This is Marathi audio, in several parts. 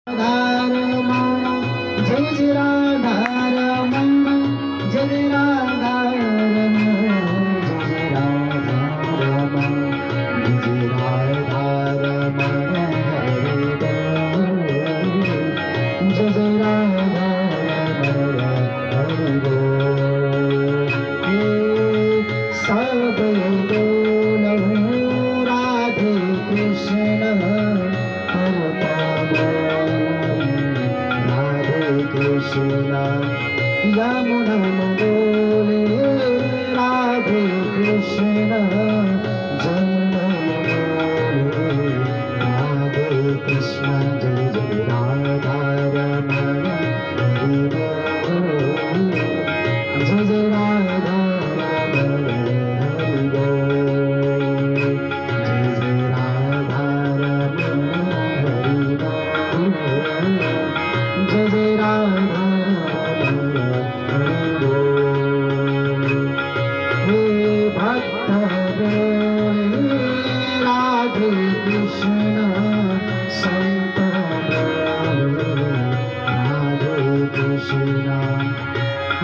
राधारमण जय जय राधारमण जय जय राधारमण जय जय राधारमण जय जय राधारमण हरि बोल जय जय राधारमण हरि बोल सब बोलो राधे कृष्ण कृष्ण यमुना बोले राधे कृष्ण जमुना बोले राधे कृष्ण जय जय राधारमण हरि बोल जय जय राधारमण हरि बोल जय जय राधारमण हरि बोल जय जय राधा हे भक्त बोले राधे कृष्ण संत बोले राधे कृष्ण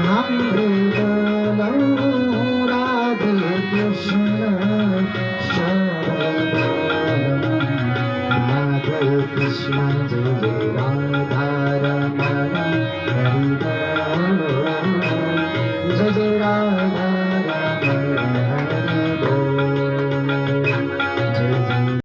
हम बोलो राधे कृष्ण शरण बोलो राधे कृष्ण जय जय राधा